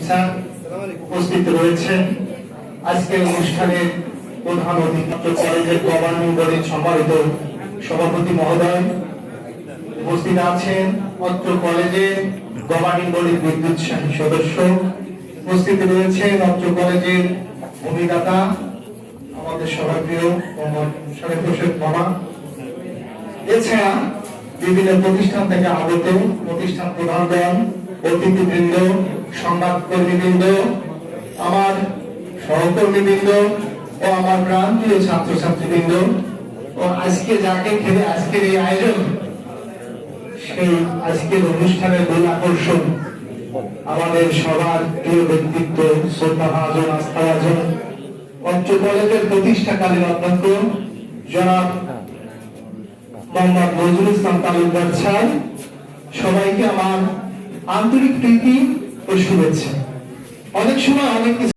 Sir উপস্থিত রয়েছেন। আজকের অনুষ্ঠানের প্রধান অতিথি কলেজের গভর্নিং বডির সম্মানিত সভাপতি মহোদয় উপস্থিত আছেন। অত্র কলেজের গভর্নিং বডির বিদ্যুৎসাহী সদস্য উপস্থিত রয়েছেন। অত্র কলেজের ভূমিদাতা আমাদের সভাপ্রিয় শরীফ হোসেন মামা। এছাড়া বিভিন্ন প্রতিষ্ঠান থেকে আগত প্রতিষ্ঠান প্রধানগণ, অতিথিবৃন্দ, সংবাদকর্মীবৃন্দ, আমার সহকর্মীবৃন্দ ও আমার প্রান্তীয় ছাত্রছাত্রীবৃন্দ ও আজকে যাকে ঘিরে আজকের এই আয়োজন, সেই আজকের অনুষ্ঠানের মূল আকর্ষণ আমাদের সবার প্রিয় ব্যক্তিত্ব, শ্রদ্ধাভাজন, আস্থাভাজন অত্র কলেজের প্রতিষ্ঠাকালীন অধ্যক্ষ জনাব মোহাম্মদ নজরুল ইসলাম তালুকদার স্যার। সবাইকে আমার আন্তরিক প্রীতি ও শুভেচ্ছা। অনেক সময় অনেক